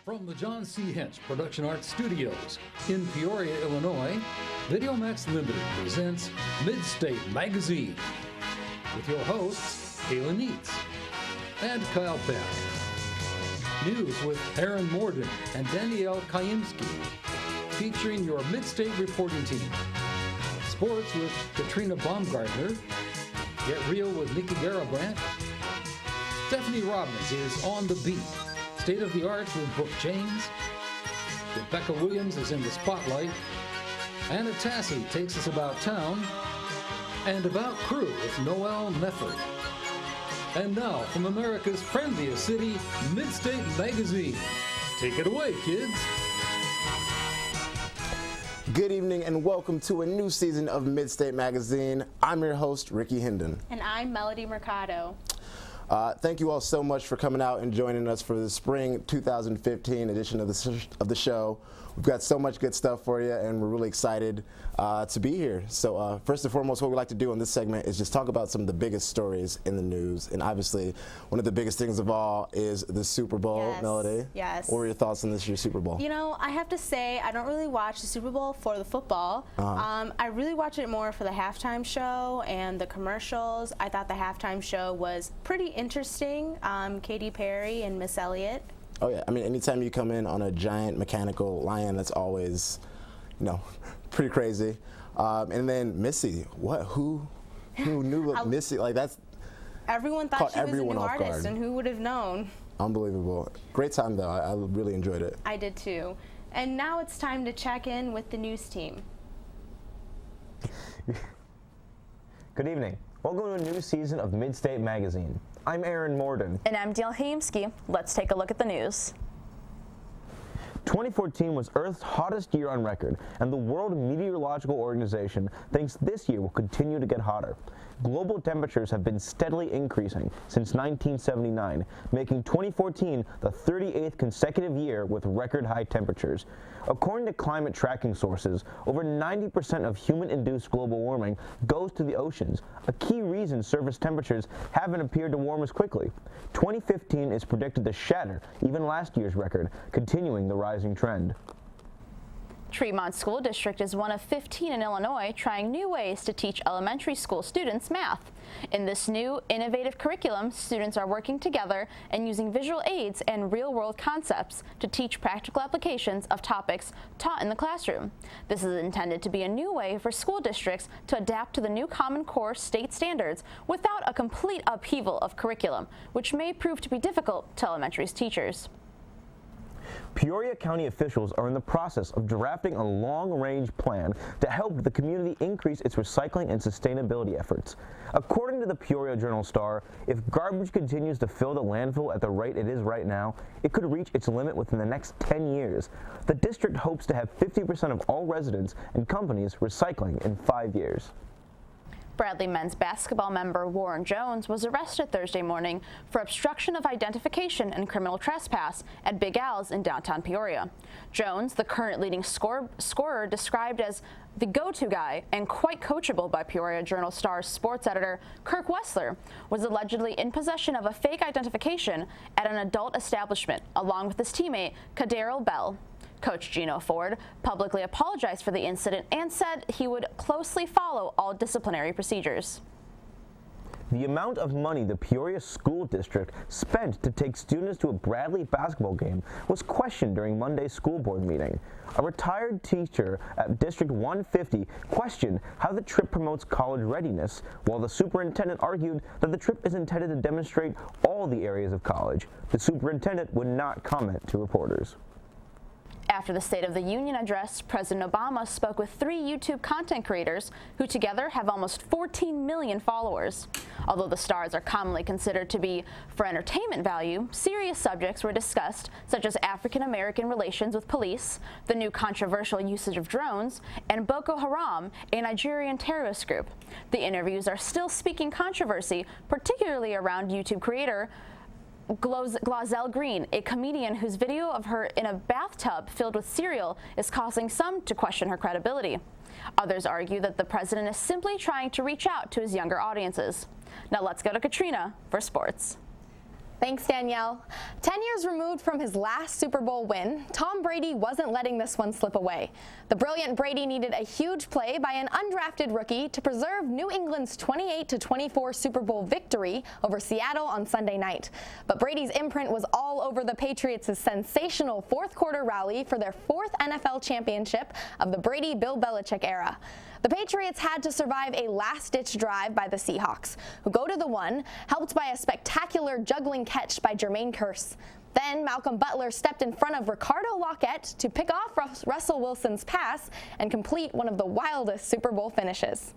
From the John C. Hench Production Arts Studios in Peoria, Illinois, VideoMax Limited presents Midstate Magazine with your hosts, Kayla Neitz and Kyle Peck. News with Aaron Morden and Danielle Kayimski, featuring your Midstate reporting team. Sports with Katrina Baumgartner. Get Real with Nikki Garabrandt. Stephanie Robbins is on the beat. State of the Arts with Brooke James. Rebecca Williams is in the spotlight. Anna Tassi takes us about town. And About Crew with Noel Mefford. And now, from America's friendliest city, Midstate Magazine. Take it away, kids. Good evening and welcome to a new season of Midstate Magazine. I'm your host, Ricky Hendon. And I'm Melody Mercado. Thank you all so much for coming out and joining us for the spring 2015 edition of the show. We've got so much good stuff for you, and we're really excited to be here. So first and foremost, what we like to do in this segment is just talk about some of the biggest stories in the news. And obviously, one of the biggest things of all is the Super Bowl, Yes, Melody. yes. What were your thoughts on this year's Super Bowl? You know, I have to say, I don't really watch the Super Bowl for the football. I really watch it more for the halftime show and the commercials. I thought the halftime show was pretty interesting. Katy Perry and Miss Elliott. Oh yeah, I mean, anytime you come in on a giant mechanical lion, that's always, you know, pretty crazy. And then Missy, who knew Missy? Like, that's everyone thought she was a new off artist, guard. and who would have known? Unbelievable. Great time though. I really enjoyed it. I did too. And now it's time to check in with the news team. Good evening. Welcome to a new season of Midstate Magazine. I'm Aaron Morden. And I'm Danielle Kayimski. Let's take a look at the news. 2014 was Earth's hottest year on record, and the World Meteorological Organization thinks this year will continue to get hotter. Global temperatures have been steadily increasing since 1979, making 2014 the 38th consecutive year with record high temperatures. According to climate tracking sources, over 90% of human-induced global warming goes to the oceans, a key reason surface temperatures haven't appeared to warm as quickly. 2015 is predicted to shatter even last year's record, continuing the rising trend. Tremont School District is one of 15 in Illinois trying new ways to teach elementary school students math. In this new, innovative curriculum, students are working together and using visual aids and real-world concepts to teach practical applications of topics taught in the classroom. This is intended to be a new way for school districts to adapt to the new Common Core state standards without a complete upheaval of curriculum, which may prove to be difficult to elementary teachers. Peoria County officials are in the process of drafting a long-range plan to help the community increase its recycling and sustainability efforts. According to the Peoria Journal-Star, if garbage continues to fill the landfill at the rate it is right now, it could reach its limit within the next 10 years. The district hopes to have 50% of all residents and companies recycling in 5 years. Bradley men's basketball member Warren Jones was arrested Thursday morning for obstruction of identification and criminal trespass at Big Al's in downtown Peoria. Jones, the current leading scorer, described as the go-to guy and quite coachable by Peoria Journal-Star's sports editor Kirk Wessler, was allegedly in possession of a fake identification at an adult establishment along with his teammate Kadarrell Bell. Coach Gino Ford publicly apologized for the incident and said he would closely follow all disciplinary procedures. The amount of money the Peoria School District spent to take students to a Bradley basketball game was questioned during Monday's school board meeting. A retired teacher at District 150 questioned how the trip promotes college readiness, while the superintendent argued that the trip is intended to demonstrate all the areas of college. The superintendent would not comment to reporters. After the State of the Union address, President Obama spoke with 3 YouTube content creators who together have almost 14 million followers. Although the stars are commonly considered to be for entertainment value, serious subjects were discussed, such as African-American relations with police, the new controversial usage of drones, and Boko Haram, a Nigerian terrorist group. The interviews are still speaking controversy, particularly around YouTube creator Glozell Green, a comedian whose video of her in a bathtub filled with cereal is causing some to question her credibility. Others argue that the president is simply trying to reach out to his younger audiences. Now let's go to Katrina for sports. Thanks, Danielle. 10 years removed from his last Super Bowl win, Tom Brady wasn't letting this one slip away. The brilliant Brady needed a huge play by an undrafted rookie to preserve New England's 28-24 Super Bowl victory over Seattle on Sunday night. But Brady's imprint was all over the Patriots' sensational fourth-quarter rally for their fourth NFL championship of the Brady-Bill Belichick era. The Patriots had to survive a last-ditch drive by the Seahawks, who go to the one, helped by a spectacular juggling catch by Jermaine Kearse. Then Malcolm Butler stepped in front of Ricardo Lockett to pick off Russell Wilson's pass and complete one of the wildest Super Bowl finishes.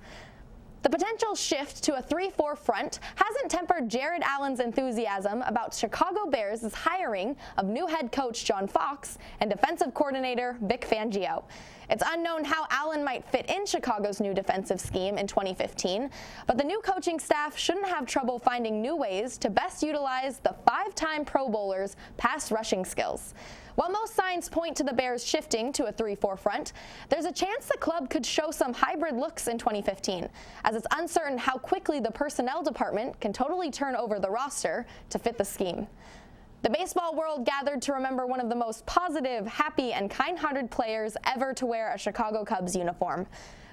The potential shift to a 3-4 front hasn't tempered Jared Allen's enthusiasm about Chicago Bears' hiring of new head coach John Fox and defensive coordinator Vic Fangio. It's unknown how Allen might fit in Chicago's new defensive scheme in 2015, but the new coaching staff shouldn't have trouble finding new ways to best utilize the 5-time Pro Bowler's pass rushing skills. While most signs point to the Bears shifting to a 3-4 front, there's a chance the club could show some hybrid looks in 2015, as it's uncertain how quickly the personnel department can totally turn over the roster to fit the scheme. The baseball world gathered to remember one of the most positive, happy, and kind-hearted players ever to wear a Chicago Cubs uniform.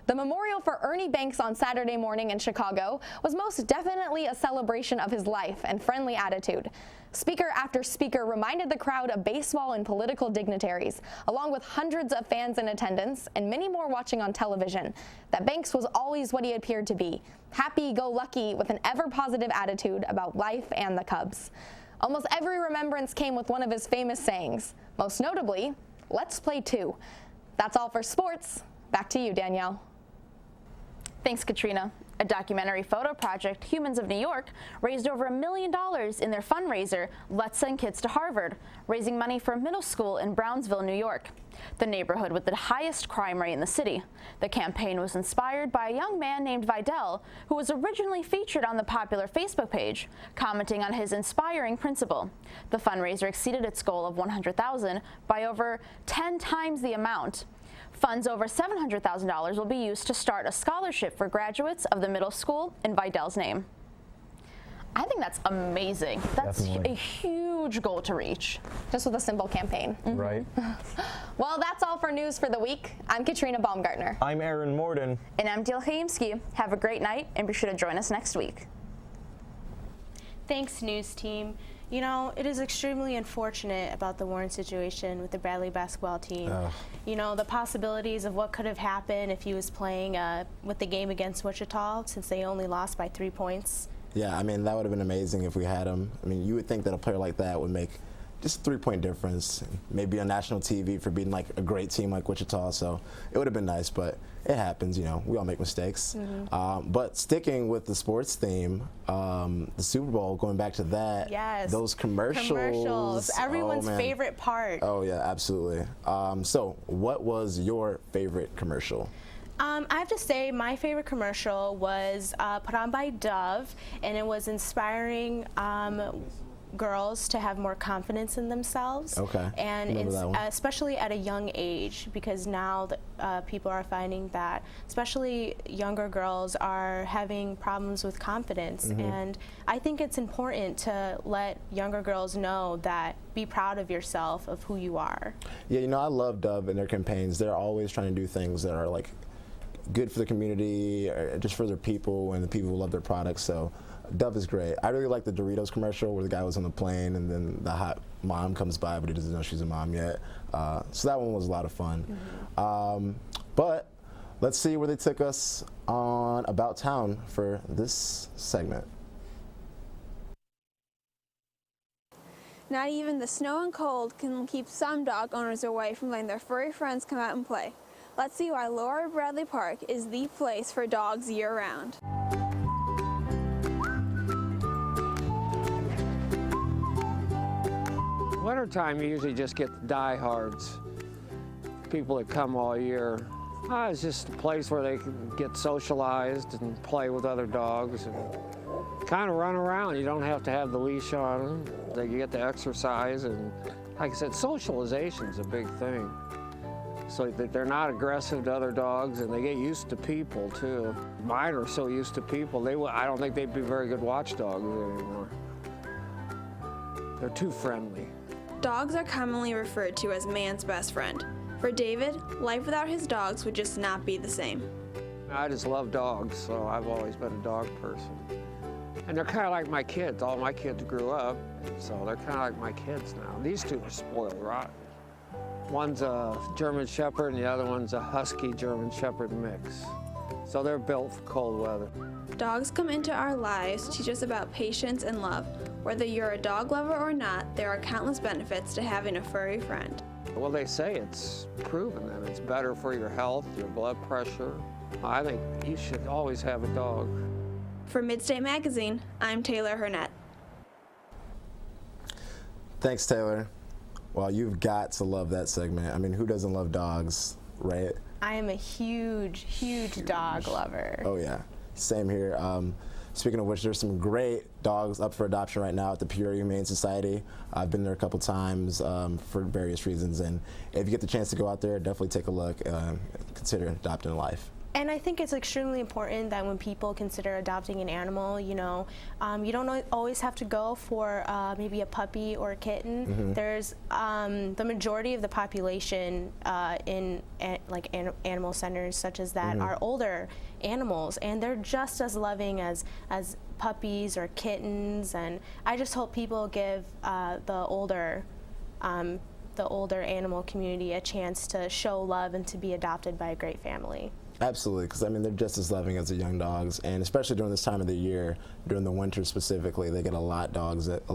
The memorial for Ernie Banks on Saturday morning in Chicago was most definitely a celebration of his life and friendly attitude. Speaker after speaker reminded the crowd of baseball and political dignitaries, along with hundreds of fans in attendance and many more watching on television, that Banks was always what he appeared to be, happy-go-lucky with an ever-positive attitude about life and the Cubs. Almost every remembrance came with one of his famous sayings, most notably, "Let's play two." That's all for sports. Back to you, Danielle. Thanks, Katrina. A documentary photo project, Humans of New York, raised over $1 million in their fundraiser, Let's Send Kids to Harvard, raising money for a middle school in Brownsville, New York, the neighborhood with the highest crime rate in the city. The campaign was inspired by a young man named Vidal, who was originally featured on the popular Facebook page, commenting on his inspiring principle. The fundraiser exceeded its goal of $100,000 by over 10 times the amount. Funds over $700,000 will be used to start a scholarship for graduates of the middle school in Vidal's name. I think that's amazing. That's Definitely a huge goal to reach. Just with a simple campaign. Right. Well, that's all for news for the week. I'm Katrina Baumgartner. I'm Aaron Morden. And I'm Dil Chaimski. Have a great night and be sure to join us next week. Thanks, news team. You know, it is extremely unfortunate about the Warren situation with the Bradley basketball team. You know, the possibilities of what could have happened if he was playing with the game against Wichita, since they only lost by 3 points. Yeah, I mean, that would have been amazing if we had him. I mean, you would think that a player like that would make just a 3-point difference, maybe on national TV for being like a great team like Wichita. So it would have been nice, but it happens, you know, we all make mistakes. But sticking with the sports theme, the Super Bowl, going back to that, Yes. those commercials. Everyone's man. favorite part. Oh yeah, absolutely. So what was your favorite commercial? I have to say my favorite commercial was put on by Dove, and it was inspiring girls to have more confidence in themselves. Okay. And Remember that one. especially at a young age, because now people are finding that especially younger girls are having problems with confidence. And I think it's important to let younger girls know that be proud of yourself, of who you are. Yeah, you know, I love Dove and their campaigns. They're always trying to do things that are like good for the community, or just for their people and the people who love their products. So Dove is great. I really like the Doritos commercial where the guy was on the plane and then the hot mom comes by, but he doesn't know she's a mom yet. So that one was a lot of fun. But let's see where they took us on About Town for this segment. Not even the snow and cold can keep some dog owners away from letting their furry friends come out and play. Let's see why Laura Bradley Park is the place for dogs year-round. Wintertime, you usually just get the diehards, people that come all year. It's just a place where they can get socialized and play with other dogs and kind of run around. You don't have to have the leash on them. They get to exercise, and like I said, socialization is a big thing. So that they're not aggressive to other dogs, and they get used to people too. Mine are so used to people, I don't think they'd be very good watchdogs anymore. They're too friendly. Dogs are commonly referred to as man's best friend. For David, life without his dogs would just not be the same. I just love dogs, so I've always been a dog person. And they're kind of like my kids. All my kids grew up, so they're kind of like my kids now. These two are spoiled rotten. One's a German Shepherd and the other one's a Husky German Shepherd mix. So they're built for cold weather. Dogs come into our lives to teach us about patience and love. Whether you're a dog lover or not, there are countless benefits to having a furry friend. Well, they say it's proven that it's better for your health, your blood pressure. I think you should always have a dog. For Midstate Magazine, I'm Taylor Hurnett. Thanks, Taylor. Well, you've got to love that segment. I mean, who doesn't love dogs, right? I am a huge dog lover. Oh, yeah. Same here. Speaking of which, there's some great dogs up for adoption right now at the Peoria Humane Society. I've been there a couple times for various reasons, and if you get the chance to go out there, definitely take a look, consider adopting a life. And I think it's extremely important that when people consider adopting an animal, you know, you don't always have to go for maybe a puppy or a kitten. Mm-hmm. There's the majority of the population in animal centers such as that are older animals, and they're just as loving as puppies or kittens. And I just hope people give the older animal community a chance to show love and to be adopted by a great family. Absolutely, because I mean they're just as loving as the young dogs, and especially during this time of the year, during the winter specifically, they get a lot of dogs in, a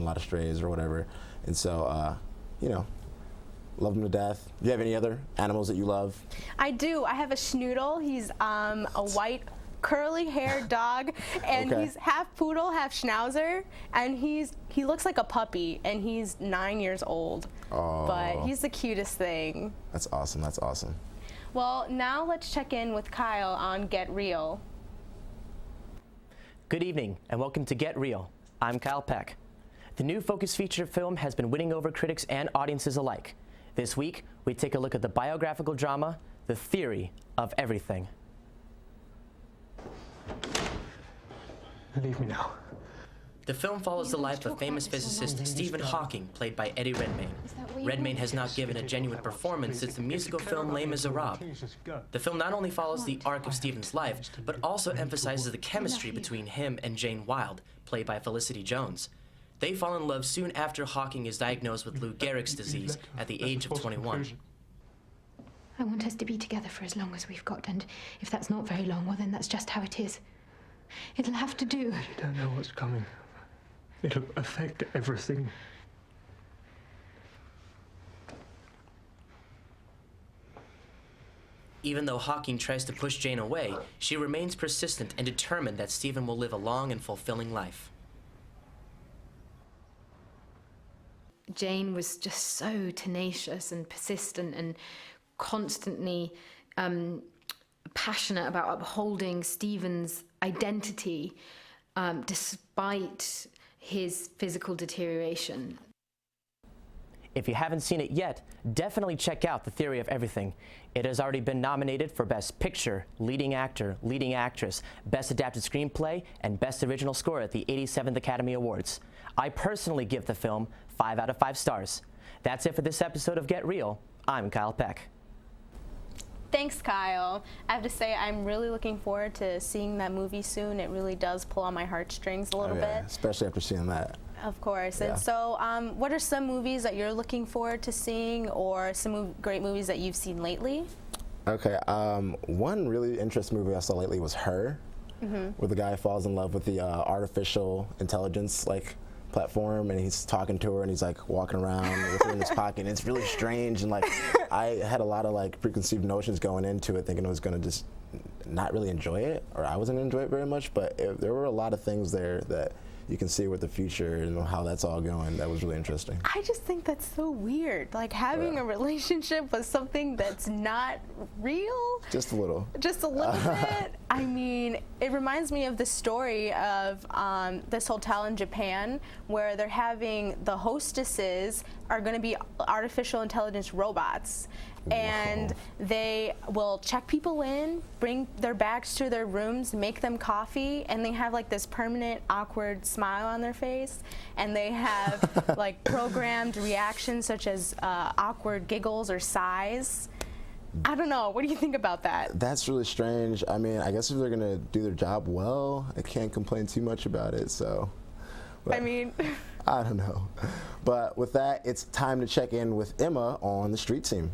lot of strays or whatever, and so you know, love them to death. Do you have any other animals that you love? I do. I have a schnoodle. He's a white curly-haired dog, and he's half poodle, half schnauzer, and he looks like a puppy, and he's 9 years old. Oh. But he's the cutest thing. That's awesome. That's awesome. Well, now let's check in with Kyle on Get Real. Good evening, and welcome to Get Real. I'm Kyle Peck. The new Focus feature film has been winning over critics and audiences alike. This week, we take a look at the biographical drama, The Theory of Everything. Leave me now. The film follows the life of famous physicist Stephen Hawking, played by Eddie Redmayne. Redmayne has not given a genuine performance since the musical film Les Miserables. The film not only follows the arc of Stephen's life, but also emphasizes the chemistry between him and Jane Wilde, played by Felicity Jones. They fall in love soon after Hawking is diagnosed with Lou Gehrig's disease at the age of 21. I want us to be together for as long as we've got, and if that's not very long, well, then that's just how it is. It'll have to do. You don't know what's coming. It'll affect everything. Even though Hawking tries to push Jane away, she remains persistent and determined that Stephen will live a long and fulfilling life. Jane was just so tenacious and persistent and constantly passionate about upholding Stephen's identity despite his physical deterioration. If you haven't seen it yet, definitely check out The Theory of Everything. It has already been nominated for Best Picture, Leading Actor, Leading Actress, Best Adapted Screenplay, and Best Original Score at the 87th Academy Awards. I personally give the film 5 out of 5 stars. That's it for this episode of Get Real. I'm Kyle Peck. Thanks, Kyle. I have to say, I'm really looking forward to seeing that movie soon. It really does pull on my heartstrings a little bit. Especially after seeing that. Of course. Yeah. And so, what are some movies that you're looking forward to seeing, or some great movies that you've seen lately? Okay, one really interesting movie I saw lately was Her, where the guy falls in love with the artificial intelligence platform, and he's talking to her, and he's like walking around with her in his pocket. And it's really strange, and I had a lot of preconceived notions going into it, thinking I was gonna just not really enjoy it, or I wasn't gonna enjoy it very much. But there were a lot of things there that you can see with the future and how that's all going. That was really interesting. I just think that's so weird, having a relationship with something that's not real. Just a little. Just a little bit. I mean, it reminds me of the story of this hotel in Japan where they're having the hostesses are going to be artificial intelligence robots. Whoa. And they will check people in, bring their bags to their rooms, make them coffee, and they have like this permanent awkward smile on their face. And they have like programmed reactions such as awkward giggles or sighs. I don't know. What do you think about that? That's really strange. I mean, I guess if they're going to do their job well, I can't complain too much about it, so. But, I mean. I don't know. But with that, it's time to check in with Emma on the street team.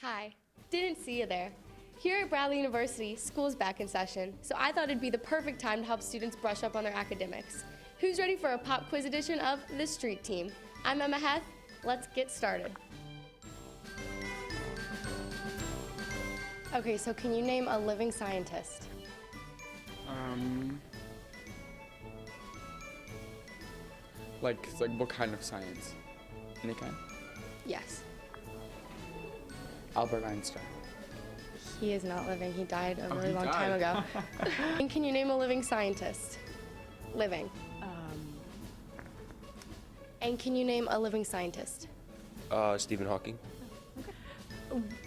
Hi. Didn't see you there. Here at Bradley University, school's back in session, so I thought it'd be the perfect time to help students brush up on their academics. Who's ready for a pop quiz edition of The Street Team? I'm Emma Heth. Let's get started. Okay, so can you name a living scientist? Like what kind of science? Any kind? Yes. Albert Einstein. He is not living. He died a really long time ago. And can you name a living scientist? Living. And can you name a living scientist? Stephen Hawking.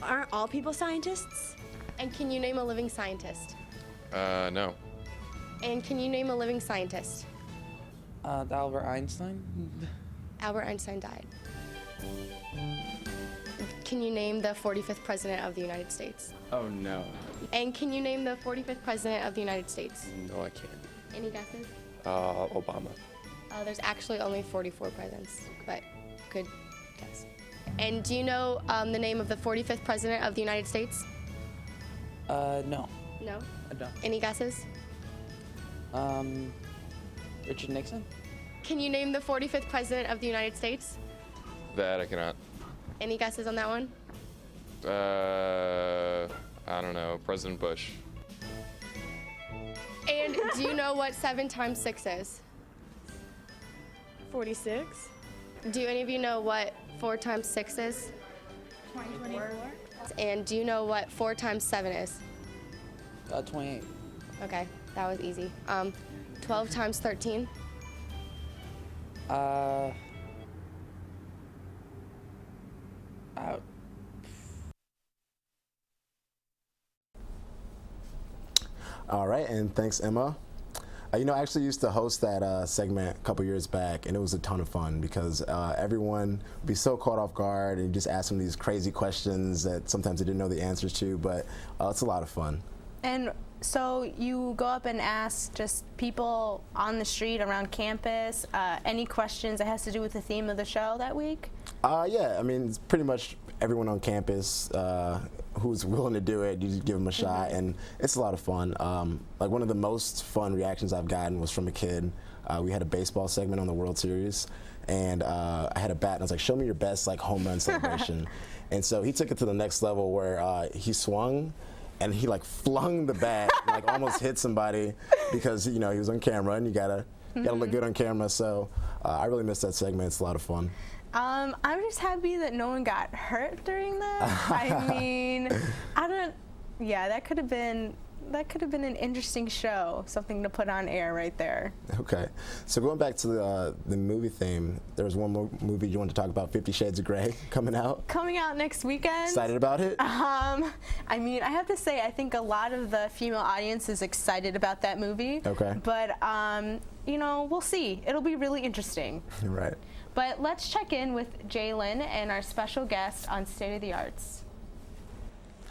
Aren't all people scientists? And can you name a living scientist? No. And can you name a living scientist? Albert Einstein? Albert Einstein died. Can you name the 45th President of the United States? Oh, no. And can you name the 45th President of the United States? No, I can't. Any guesses? Obama. There's actually only 44 presidents, but good guess. And do you know the name of the 45th President of the United States? No. No? I don't. Any guesses? Richard Nixon? Can you name the 45th President of the United States? That I cannot. Any guesses on that one? I don't know. President Bush. And do you know what 7 times 6 is? 46. Do any of you know what 4 times 6 is? 24. And do you know what 4 times 7 is? 28. Okay, that was easy. 12 times 13? All right, and thanks, Emma. You know, I actually used to host that segment a couple years back, and it was a ton of fun because everyone would be so caught off guard and just ask them these crazy questions that sometimes they didn't know the answers to, but it's a lot of fun. And so you go up and ask just people on the street around campus any questions that has to do with the theme of the show that week? Yeah, I mean, it's pretty much everyone on campus who's willing to do it, you just give them a shot, and it's a lot of fun. Like one of the most fun reactions I've gotten was from a kid. We had a baseball segment on the World Series, and I had a bat, and I was like, show me your best like home run celebration. And so he took it to the next level where he swung, and he like flung the bat, like almost hit somebody because you know he was on camera, and you gotta look good on camera. So I really missed that segment. It's a lot of fun. I'm just happy that no one got hurt during that. I mean, yeah, that could have been an interesting show, something to put on air right there. Okay, so going back to the movie theme, there was one more movie you wanted to talk about, 50 Shades of Grey, coming out. Coming out next weekend. Excited about it? I mean, I have to say, I think a lot of the female audience is excited about that movie. Okay. But you know, we'll see. It'll be really interesting. Right. But let's check in with Jalen and our special guest on State of the Arts.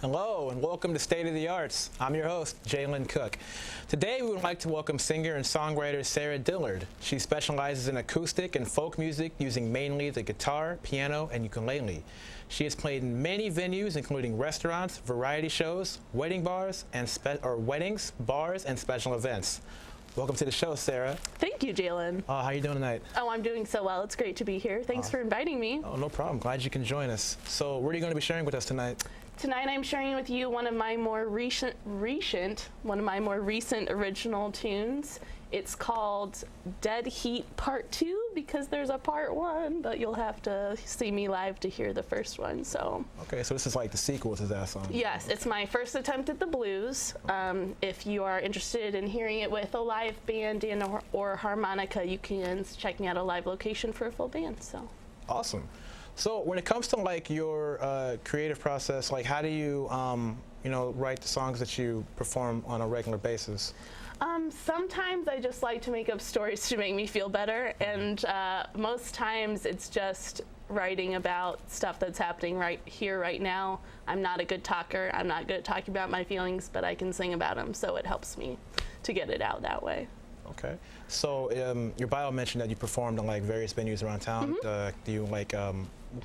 Hello and welcome to State of the Arts. I'm your host, Jalen Cook. Today we would like to welcome singer and songwriter Sarah Dillard. She specializes in acoustic and folk music using mainly the guitar, piano, and ukulele. She has played in many venues including restaurants, variety shows, wedding bars, and weddings, bars, and special events. Welcome to the show, Sarah. Thank you, Jalen. How are you doing tonight? Oh, I'm doing so well. It's great to be here. Thanks for inviting me. Oh, no problem. Glad you can join us. So what are you going to be sharing with us tonight? Tonight I'm sharing with you one of my more recent original tunes. It's called Dead Heat Part 2 because there's a Part 1, but you'll have to see me live to hear the first one. So. Okay, so this is like the sequel to that song. Yes, it's my first attempt at the blues. If you are interested in hearing it with a live band and or harmonica, you can check me out a live location for a full band. So. Awesome. So when it comes to like your creative process, like how do you, write the songs that you perform on a regular basis? Sometimes I just like to make up stories to make me feel better, and most times it's just writing about stuff that's happening right here, right now. I'm not a good talker. I'm not good at talking about my feelings, but I can sing about them, so it helps me to get it out that way. Okay. So your bio mentioned that you performed in like various venues around town. Do you like,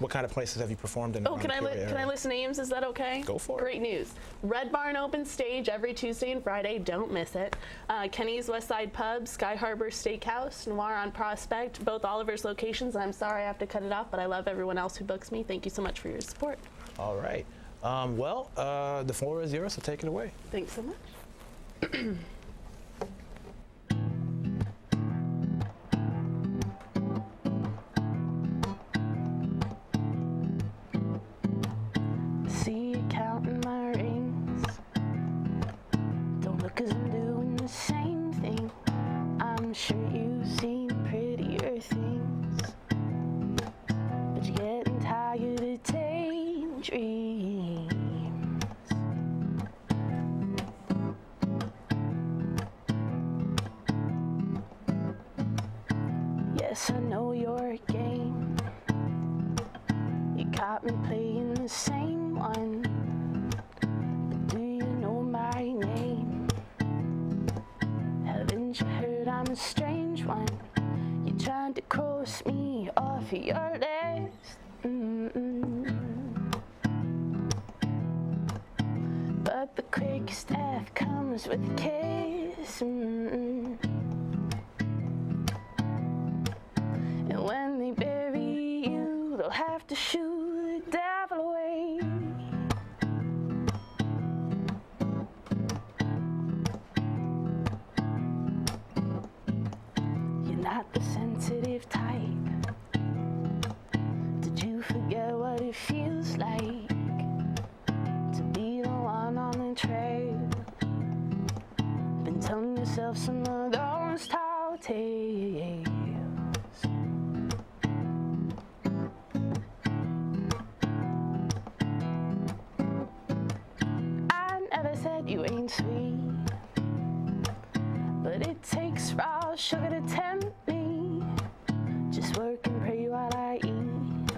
what kind of places have you performed in? Oh, can I list names? Is that okay? Go for it. Great news. Red Barn open stage every Tuesday and Friday. Don't miss it. Kenny's West Side Pub, Sky Harbor Steakhouse, Noir on Prospect, both Oliver's locations. I'm sorry I have to cut it off, but I love everyone else who books me. Thank you so much for your support. All right. The floor is yours, so take it away. Thanks so much. See you counting my rings. Don't look 'cause I'm doing the same thing. I'm sure you've seen prettier things, but you're getting tired of daydreams. Yes, I know your game. You caught me playing the same one. But do you know my name? Haven't you heard I'm a strange one? You're trying to cross me off of your list. But the quickest death comes with a kiss. And when they bury you, they'll have to shoot the devil away. You're not the sensitive type. Did you forget what it feels like to be the one on the trail? Been telling yourself some of those tall tales. You ain't sweet, but it takes raw sugar to tempt me. Just work and pray while I eat.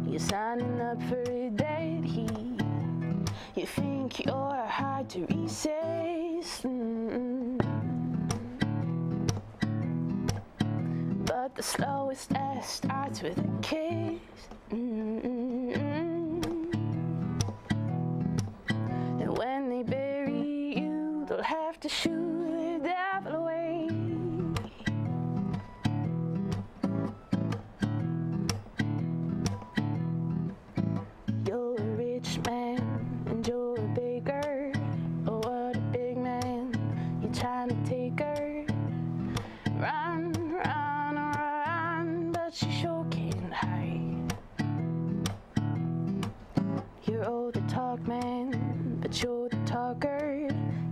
You're signing up for a dead heat. You think you're hard to resist, but the slowest death starts with a kiss. When they bury you, they'll have to shoot the devil away. You're a rich man and you're a beggar. Oh, what a big man, you're trying to take her. Run, run, run, but you sure can't hide. You're old to talk, man, but you're the talker.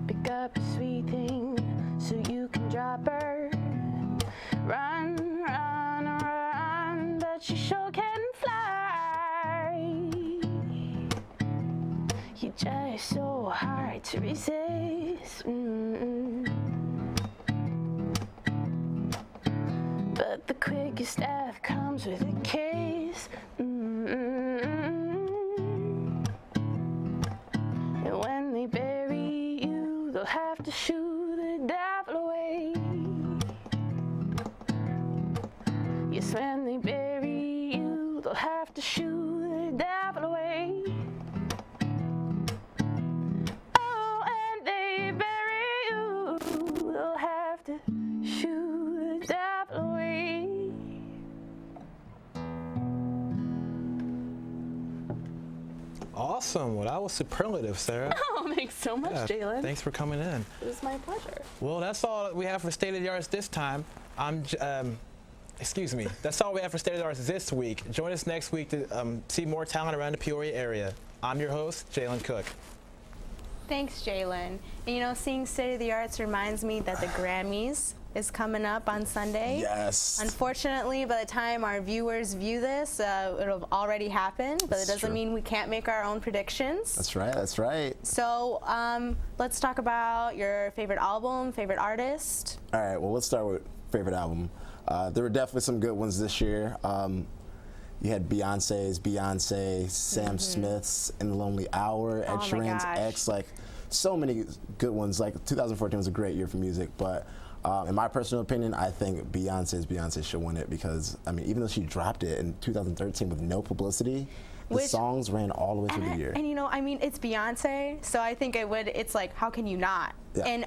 Pick up a sweet thing so you can drop her. Run, run, run, but you sure can fly. You're just so hard to resist. But the quickest death comes with a kiss. And when they bury you, they'll have to shoot the devil away. Yes, when they bury you, they'll have to shoot the devil away. Oh, and they bury you, they'll have to shoot the devil away. Awesome. Well, that was superlative, Sarah. Oh, thanks so much, Yeah, Jalen. thanks for coming in. It was my pleasure. Well, that's all we have for State of the Arts this time. Excuse me. That's all we have for State of the Arts this week. Join us next week to see more talent around the Peoria area. I'm your host, Jalen Cook. Thanks, Jalen. And you know, seeing State of the Arts reminds me that the Grammys is coming up on Sunday. Yes. Unfortunately, by the time our viewers view this, it'll have already happened, but it doesn't mean we can't make our own predictions. That's right, that's right. So let's talk about your favorite album, favorite artist. All right, well, let's start with favorite album. There were definitely some good ones this year. You had Beyonce, Sam Smith's In the Lonely Hour, Ed Sheeran's X, like so many good ones. Like 2014 was a great year for music, but in my personal opinion, I think Beyonce should win it because, I mean, even though she dropped it in 2013 with no publicity, the songs ran all the way through the year. And you know, I mean, it's Beyonce, so I think it's like, how can you not? Yeah. And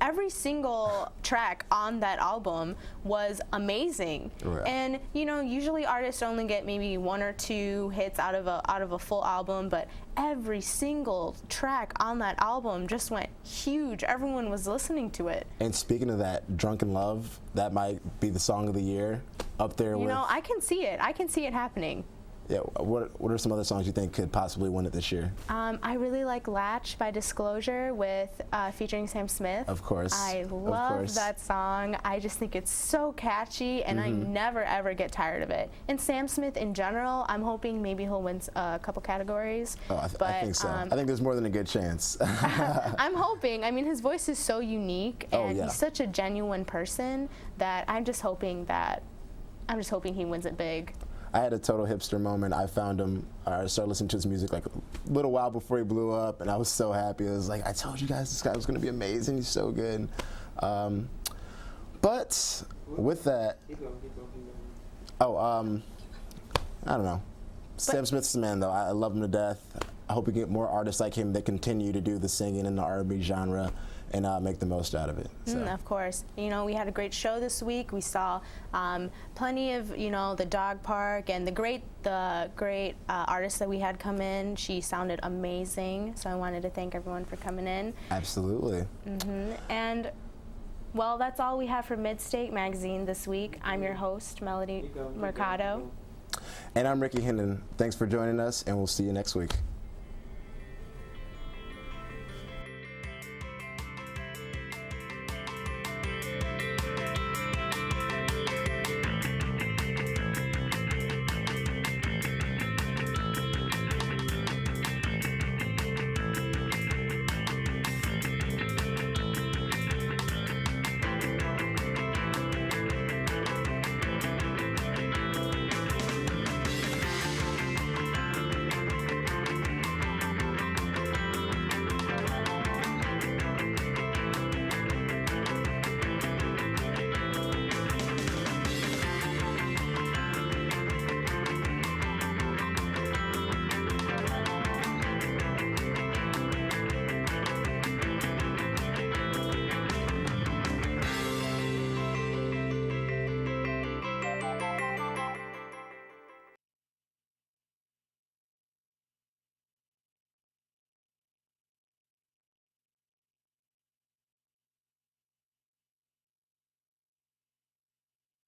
every single track on that album was amazing. Right. And you know, usually artists only get maybe 1 or 2 hits out of a full album, but every single track on that album just went huge. Everyone was listening to it. And speaking of that, Drunken Love, that might be the song of the year, up there with... You know, I can see it. I can see it happening. Yeah, what are some other songs you think could possibly win it this year? I really like Latch by Disclosure with featuring Sam Smith. Of course. I love that song. I just think it's so catchy, and I never ever get tired of it. And Sam Smith in general, I'm hoping maybe he'll win a couple categories. Oh, I think so. I think there's more than a good chance. I'm hoping. I mean, his voice is so unique, and he's such a genuine person that I'm just hoping he wins it big. I had a total hipster moment. I found him, I started listening to his music like a little while before he blew up, and I was so happy. I was like, I told you guys this guy was going to be amazing. He's so good. But with that, I don't know. Sam Smith's the man, though. I love him to death. I hope we get more artists like him that continue to do the singing in the R&B genre and make the most out of it. So. Of course. You know, we had a great show this week. We saw plenty of, you know, the dog park and the great artist that we had come in. She sounded amazing. So I wanted to thank everyone for coming in. Absolutely. And, well, that's all we have for Midstate Magazine this week. I'm your host, Melody Mercado. And I'm Ricky Hendon. Thanks for joining us, and we'll see you next week.